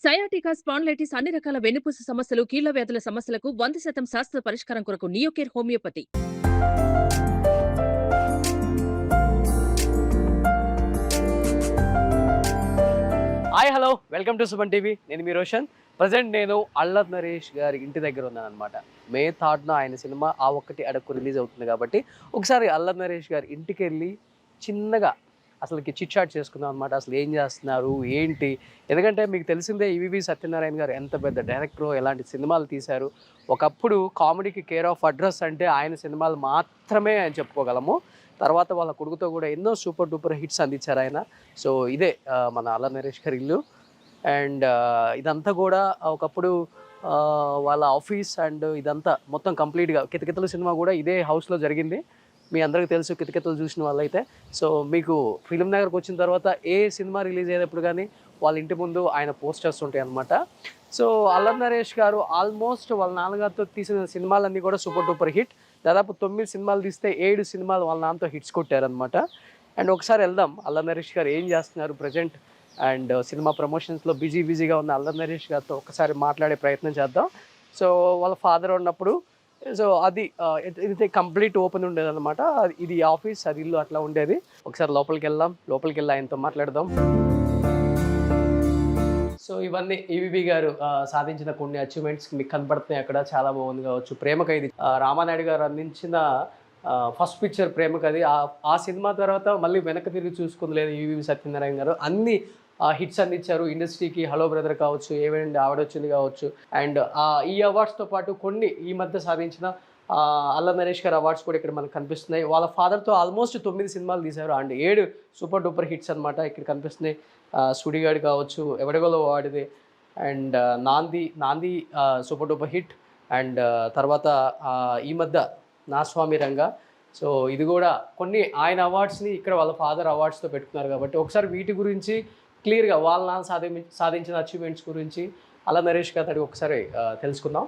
Sciatica, spondylitis అన్ని రకాల వెన్నుపూస సమస్యలు, కీళ్ల వ్యాధుల సమస్యలకు 100% శాస్త్ర పరిష్కారం కొరకు Neocare homeopathy. Hi hello welcome to Suman TV. నేను మీ రోషన్. ప్రజెంట్ నేను అల్లరి నరేష్ గారి ఇంటి దగ్గర ఉన్నాను అనమాట. మే 3న ఆయన సినిమా ఆ ఒక్కటి అడక్కు రిలీజ్ అవుతుంది కాబట్టి ఒకసారి అల్లరి నరేష్ గారి ఇంటికి వెళ్ళి చిన్నగా అసలుకి చిట్ చాట్ చేసుకుందాం అనమాట. అసలు ఏం చేస్తున్నారు ఏంటి, ఎందుకంటే మీకు తెలిసిందే ఈవీవి సత్యనారాయణ గారు ఎంత పెద్ద డైరెక్టరో, ఎలాంటి సినిమాలు తీశారు. ఒకప్పుడు కామెడీకి కేర్ ఆఫ్ అడ్రస్ అంటే ఆయన సినిమాలు మాత్రమే అని చెప్పుకోగలము. తర్వాత వాళ్ళ కొడుకుతో కూడా ఎన్నో సూపర్ డూపర్ హిట్స్ అందించారు ఆయన. సో ఇదే మన అల్లరి నరేష్ గారి ఇల్లు. అండ్ ఇదంతా కూడా ఒకప్పుడు వాళ్ళ ఆఫీస్ అండ్ ఇదంతా మొత్తం కంప్లీట్గా కితకితలు సినిమా కూడా ఇదే హౌస్లో జరిగింది. మీ అందరికీ తెలుసు కితకితలు చూసిన వాళ్ళైతే. సో మీకు ఫిలిం నగర్కి వచ్చిన తర్వాత ఏ సినిమా రిలీజ్ అయ్యేటప్పుడు కానీ వాళ్ళ ఇంటి ముందు ఆయన పోస్టర్స్ ఉంటాయి అన్నమాట. సో అల్లరి నరేష్ గారు ఆల్మోస్ట్ వాళ్ళ నాన్నగారితో తీసిన సినిమాలన్నీ కూడా సూపర్ డూపర్ హిట్. దాదాపు 9 సినిమాలు తీస్తే 7 సినిమాలు వాళ్ళ నాన్నతో హిట్స్ కొట్టారనమాట. అండ్ ఒకసారి వెళ్దాం అల్లరి నరేష్ గారు ఏం చేస్తున్నారు ప్రజెంట్, అండ్ సినిమా ప్రమోషన్స్లో బిజీగా ఉన్న అల్లరి నరేష్ గారితో ఒకసారి మాట్లాడే ప్రయత్నం చేద్దాం. సో వాళ్ళ ఫాదర్ ఉన్నప్పుడు సో అది ఇది కంప్లీట్ ఓపెన్ ఉండేది అనమాట. ఇది ఆఫీస్, అది ఇల్లు అట్లా ఉండేది. ఒకసారి లోపలికి వెళ్ళి ఆయనతో మాట్లాడదాం. సో ఇవన్నీ ఈవీవి గారు సాధించిన కొన్ని అచీవ్మెంట్స్ మీకు కనపడుతున్నాయి అక్కడ. చాలా బాగుంది కావచ్చు. ప్రేమ ఖైదీ రామానాయుడు గారు అందించిన ఫస్ట్ పిక్చర్ ప్రేమ ఖైదీ. ఆ సినిమా తర్వాత మళ్ళీ వెనక్కి తిరిగి చూసుకుంది లేదు ఈవీవి సత్యనారాయణ గారు. అన్ని హిట్స్ అందించారు ఇండస్ట్రీకి. హలో బ్రదర్ కావచ్చు, ఏమైంది ఆవిడొచ్చింది కావచ్చు. అండ్ ఈ అవార్డ్స్తో పాటు కొన్ని ఈ మధ్య సాధించిన అల్లరి నరేష్ గారు అవార్డ్స్ కూడా ఇక్కడ మనకు కనిపిస్తున్నాయి. వాళ్ళ ఫాదర్తో ఆల్మోస్ట్ 9 సినిమాలు తీశారు అండ్ 7 సూపర్ డూపర్ హిట్స్ అనమాట ఇక్కడ కనిపిస్తున్నాయి. సుడిగాడు కావచ్చు, ఎవడగోలో వాడిది, అండ్ నాంది సూపర్ డూపర్ హిట్. అండ్ తర్వాత ఈ మధ్య నా స్వామి రంగా. సో ఇది కూడా కొన్ని ఆయన అవార్డ్స్ని ఇక్కడ వాళ్ళ ఫాదర్ అవార్డ్స్తో పెట్టుకున్నారు కాబట్టి ఒకసారి వీటి గురించి క్లియర్గా వాళ్ళ నాన్న సాధించిన అచీవ్మెంట్స్ గురించి అల్లరి నరేష్ గారు అడిగి ఒకసారి తెలుసుకుందాం.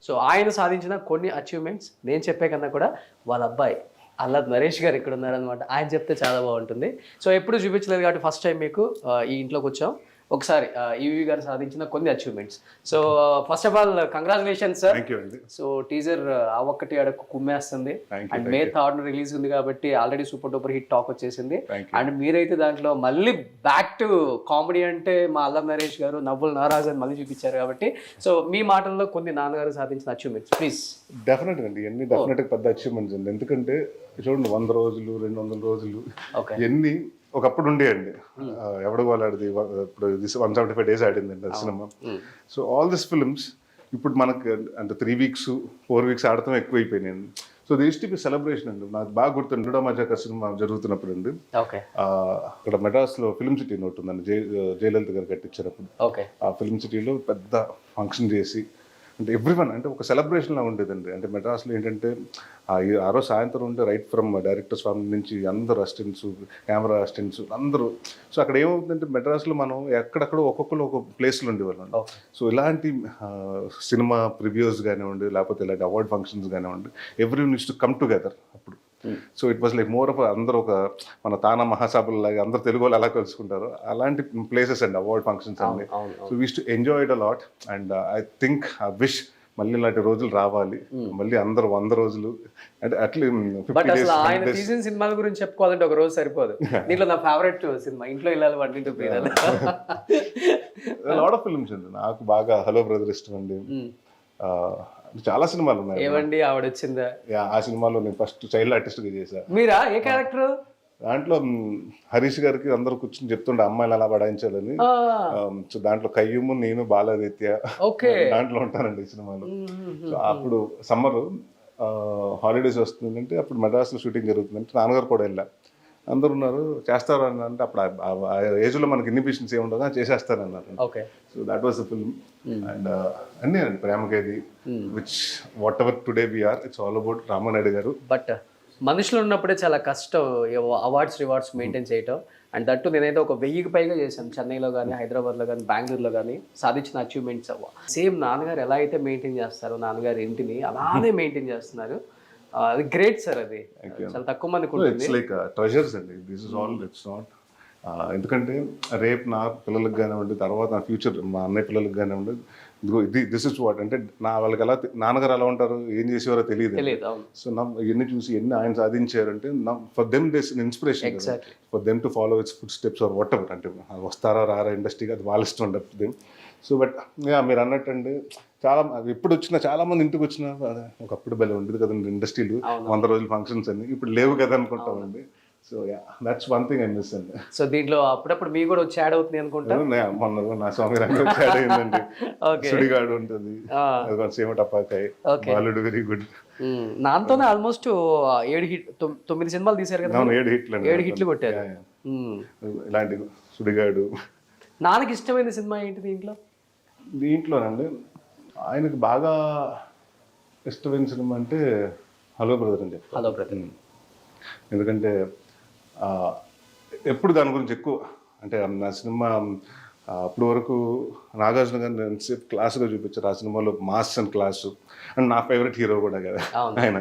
సో ఆయన సాధించిన కొన్ని అచీవ్మెంట్స్ నేను చెప్పే కన్నా కూడా వాళ్ళ అబ్బాయి అల్లరి నరేష్ గారు ఇక్కడ ఉన్నారనమాట. ఆయన చెప్తే చాలా బాగుంటుంది. సో ఎప్పుడు చూపించలేదు కాబట్టి ఫస్ట్ టైం మీకు ఈ ఇంట్లోకి వచ్చాం. ఒకసారి ఈవీవి గారు సాధించిన కొన్ని achievements. So first of all congratulations sir. So teaser ఆ ఒక్కటి అడక్కు కుమ్మేస్తుంది అండ్ మే 3న రిలీజ్ ఉంది కాబట్టి already super duper hit talk వచ్చేసింది. అండ్ మీరైతే దాంట్లో మళ్ళీ బ్యాక్ టు కామెడీ అంటే మా అల్లరి నరేష్ గారు నవ్వులు నారాజు అని మళ్ళీ చూపించారు కాబట్టి సో మీ మాటల్లో కొన్ని నాన్నగారు సాధించిన అచీవ్మెంట్స్ ప్లీజ్. డెఫినెట్గా అండి, ఎన్ని డెఫినెట్గా పెద్ద అచీవ్మెంట్స్ అండి. ఎందుకంటే చూడండి 100 రోజులు 200 రోజులు ఎన్ని ఒకప్పుడు ఉండేయండి. ఎవడు వాళ్ళది ఇప్పుడు 175 days ఆడిందండి అది cinema. So all this films ఇప్పుడు మనకు అంటే 3 weeks 4 weeks ఆడటం ఎక్కువైపోయినాయండి. So this to be celebration అండి. నాకు బాగా గుర్తుంది రుడమజాక సినిమా జరుగుతున్నప్పుడు అండి అక్కడ మెడ్రాస్లో ఫిల్మ్ సిటీ ఒకటి ఉందండి, జయలలిత గారు కట్టించినప్పుడు ఆ ఫిల్మ్ సిటీలో పెద్ద ఫంక్షన్ చేసి అంటే ఎవ్రీవన్ అంటే ఒక సెలబ్రేషన్లా ఉండేదండి. అంటే మెడ్రాస్లో ఏంటంటే ఆ రోజు సాయంత్రం ఉంటే రైట్ ఫ్రమ్ డైరెక్టర్ స్వామి నుంచి అందరు అసిస్టెంట్స్, కెమెరా అసిస్టెంట్స్ అందరూ. సో అక్కడ ఏమవుతుందంటే మెడ్రాస్లో మనం ఎక్కడెక్కడో ఒక్కొక్కరు ఒక ప్లేస్లో ఉండేవాళ్ళం. సో ఇలాంటి సినిమా ప్రివ్యూస్ కానివ్వండి, లేకపోతే ఇలాంటి అవార్డ్ ఫంక్షన్స్ కానివ్వండి, everyone use to come together అప్పుడు. So it was like more of అందరూ ఒక మన తానా మహాసభలు లాగా అందరు తెలుగు వాళ్ళు ఎలా కలుసుకుంటారు అలాంటి ప్లేసెస్ అండి అవార్డ్ ఫంక్షన్స్ అన్ని. So we's to enjoy it a lot and I think I wish మళ్ళీ ఇలాంటి రోజులు రావాలి. మళ్ళీ అందరూ 100 రోజులు అంటే అట్లా. బట్ అసలు ఆయన తీసిన సినిమాల గురించి చెప్పుకోవాలంటే ఒక రోజు సరిపోదు. దీంట్లో నా ఫేవరెట్ సినిమా ఇంట్లో ఇల్లాలి వంటింటూ ప్రియురాలు. లాట్ ఆఫ్ ఫిల్మ్స్ అండి. నాకు బాగా హలో బ్రదర్ ఇష్టం అండి. చాలా సినిమాలు ఉన్నాయి. ఏమండి ఆవిడ వచ్చిందా ఆ సినిమాలో నేను ఫస్ట్ చైల్డ్ ఆర్టిస్ట్గా చేశాను. మీరా ఏ క్యారెక్టర్? దాంట్లో హరీష్ గారికి అందరూ కూర్చొని చెప్తుండే అమ్మాయిలు అలా పడాయించాలని. సో దాంట్లో కయ్యూము నేను బాలాదిత్య దాంట్లో ఉంటానండి ఈ సినిమాలో. సో అప్పుడు సమ్మర్ హాలిడేస్ వస్తుందంటే అప్పుడు మెడ్రాస్లో షూటింగ్ జరుగుతుందంటే నాన్నగారు కూడా వెళ్ళా. అందరు ఉన్నారు చేస్తారు అని అంటే అప్పుడు ఆ ఏజ్లో మనకి ఇన్హిబిషన్స్ ఏమి ఉండదు, చేసేస్తారన్నారు. So that was the film. And అన్నీ అండి Prema Khaidi which whatever today we are it's all about Ramanaidu garu. But మనుషులు ఉన్నప్పుడే చాలా కష్టం అవార్డ్స్ రివార్డ్స్ మెయింటైన్ చేయటం. అండ్ దట్టు నేనైతే ఒక 1000కి పైగా చేశాను చెన్నైలో కానీ, హైదరాబాద్లో కానీ, బెంగళూరులో కానీ. సాధించిన అచీవ్మెంట్స్ సేమ్ నాన్నగారు ఎలా అయితే మెయింటైన్ చేస్తారో నాన్నగారు ఇంటిని అలానే మెయింటైన్ చేస్తున్నారు. అది గ్రేట్ సార్, అది Thank you. చాలా తక్కువ మందికి ఇట్స్ ఉంటుంది. లైక్ ట్రెజర్స్ అండి. This is all, it's not. ఎందుకంటే రేపు నా పిల్లలకు కానివ్వండి, తర్వాత నా ఫ్యూచర్ మా అన్నయ్య పిల్లలకు కానివ్వండి, దిస్ ఇస్ వాట్ అంటే వాళ్ళకి ఎలా నాన్నగారు ఎలా ఉంటారు, ఏం చేసేవారో తెలియదు. తెలియదు, అవును. సో ఇవన్నీ చూసి ఎన్ని ఆయన సాధించారంటే for them this inspiration, Exactly. For them to follow its footsteps or whatever. అంటే వస్తారా రారా ఇండస్ట్రీకి, అది వాళ్ళ ఇష్టం ఉండదు దెమ్. సో బట్ మీరు అన్నట్టు అండి, చాలా ఎప్పుడు వచ్చినా చాలా మంది ఇంటికి వచ్చినా ఒకప్పుడు భలే ఉండేది కదండి ఇండస్ట్రీలు, 100 రోజులు ఫంక్షన్స్ అన్ని, ఇప్పుడు లేవు కదా అనుకుంటామండి. So that's one thing I miss అండి. సో దీంట్లో అప్పుడప్పుడు మీ కూడా వచ్చి యాడ్ అవుతుంది అనుకుంటా. మొన్న నా స్వామి రంగం యాడ్ అయిందండి. Okay. సుడిగాడు ఉంటుంది, సేమ టపాకాయ, బాలుడు వెరీ గుడ్. నాతోనే ఆల్మోస్ట్ 7 హిట్ 9 సినిమాలు తీశారు కదా. 7 హిట్లు 7 హిట్లు కొట్టారు. ఇలాంటి సుడిగాడు. నాన్నకి ఇష్టమైన సినిమా ఏంటి దీంట్లోనండి? ఆయనకు బాగా ఇష్టమైన సినిమా అంటే హలో బ్రదర్ అని చెప్తాను. Hello brother. ఎందుకంటే ఎప్పుడు దాని గురించి ఎక్కువ అంటే నా సినిమా అప్పటి వరకు నాగార్జున గారిని ఎంతసేపు క్లాసుగా చూపించారు. ఆ సినిమాలో మాస్ అండ్ క్లాసు అండ్ నా ఫేవరెట్ హీరో కూడా కదా ఆయన.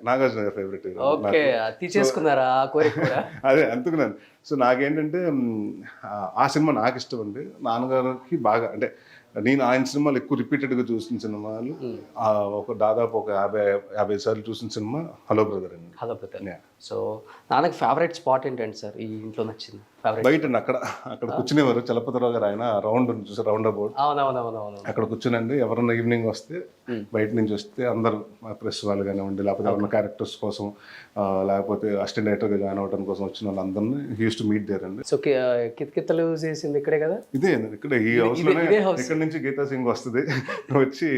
నాగార్జున గారి ఫేవరెట్ హీరో. తీసేసుకున్నారా కోరిక? అదే అనుకున్నాను. సో నాకేంటంటే ఆ సినిమా నాకు ఇష్టం అండి. నాన్నగారికి బాగా అంటే నేను ఆయన సినిమాలు ఎక్కువ రిపీటెడ్గా చూసిన సినిమాలు ఒక దాదాపు ఒక 50 సార్లు చూసిన సినిమా హలో బ్రదర్ అండి. Hello brother. సో నాన్నకి ఫేవరెట్ స్పాట్ ఏంటంటి సార్ ఈ ఇంట్లో నచ్చింది? బయట అండి, అక్కడ కూర్చునేవారు. చలపతిరావు గారు ఆయన రౌండ్ చూసారు, రౌండ్ అబౌట్. అవునవునవునవును. అక్కడ కూర్చునండి, ఎవరన్నా ఈవినింగ్ వస్తే బయట నుంచి వస్తే అందరూ ప్రెస్ వాళ్ళు కానివ్వండి, లేకపోతే ఎవరన్నా క్యారెక్టర్స్ కోసం లేకపోతే అసిస్టెంట్ డైరెక్టర్గా జాయిన్ అవ్వడం కోసం వచ్చిన వాళ్ళందరినీ యూస్ టు మీట్ దేర్ అండి. సో కితకితలు చేసింది ఇక్కడే కదా? ఇదే ఇక్కడ ఈ హౌస్ లోనే. ఇక్కడ నుంచి గీతా సింగ్ వస్తుంది, వచ్చి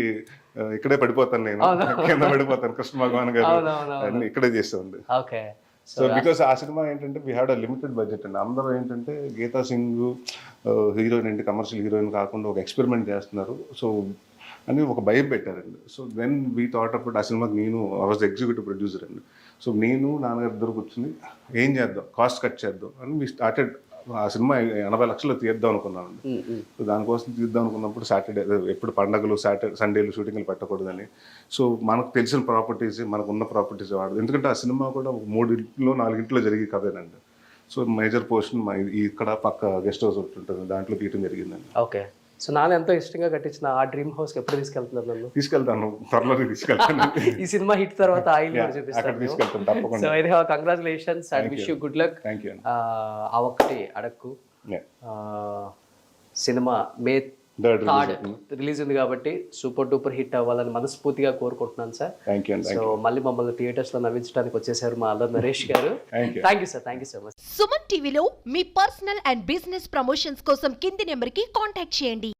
ఇక్కడే పడిపోతాను నేను, కింద పడిపోతాను. కృష్ణ భగవాన్ గారు అన్ని ఇక్కడే చేస్తామండి. ఓకే. సో బికాస్ ఆ సినిమా ఏంటంటే we had a limited budget అండి. అందరూ ఏంటంటే గీతా సింగ్ హీరోయిన్ ఏంటి, కమర్షియల్ హీరోయిన్ కాకుండా ఒక ఎక్స్పెరిమెంట్ చేస్తున్నారు సో అని ఒక భయం పెట్టారండి. సో దెన్ వీ థాట్ అప్పుడు ఆ సినిమాకి నేను ఐ వాజ్ ఎగ్జిక్యూటివ్ ప్రొడ్యూసర్ అండి. సో నేను నాన్నగారు ఇద్దరు కూర్చుని ఏం చేద్దాం, కాస్ట్ కట్ చేద్దాం అని వీ స్టార్టెడ్. ఆ సినిమా 80 లక్షలు తీద్దాం అనుకున్నామండి. సో దానికోసం తీద్దాం అనుకున్నప్పుడు సాటర్డే ఎప్పుడు పండగలు సండేలు షూటింగ్లు పెట్టకూడదని. సో మనకు తెలిసిన ప్రాపర్టీస్, మనకు ఉన్న ప్రాపర్టీస్ వాడదు. ఎందుకంటే ఆ సినిమా కూడా 3 ఇంట్లో 4 ఇంట్లో జరిగే కథేనండి. సో మేజర్ పోర్షన్ ఇక్కడ పక్క గెస్ట్ హౌస్ ఒకటి ఉంటుంది, దాంట్లో తీయటం జరిగిందండి. ఓకే. సో నాన్న ఎంతో ఇష్టంగా కట్టించిన ఆ డ్రీమ్ హౌస్ ఎప్పుడు తీసుకెళ్తున్నారు నన్ను? తీసుకెళ్తాను, త్వరలో తీసుకెళ్తాను. ఈ సినిమా హిట్ తర్వాత ఆ ఇల్లు చూపిస్తాను. తీసుకెళ్తాను తప్పకుండా. సో అయితే congratulations and wish you good luck. Thank you. ఆ ఒక్కటి అడక్కు సినిమా మే 3rd రిలీజ్ ఉంది కాబట్టి సూపర్ డూపర్ హిట్ అవ్వాలని మనస్ఫూర్తిగా కోరుకుంటున్నాను సార్. Thank you. సో మళ్ళీ మమ్మల్ని థియేటర్స్ లో నవ్వించడానికి వచ్చేసారు మా అల్లరి నరేష్ గారు. Thank you sir, thank you so much. Suman టీవీలో మీ పర్సనల్ అండ్ బిజినెస్ ప్రమోషన్స్ కోసం కింది నెంబర్కి కాంటాక్ట్ చేయండి.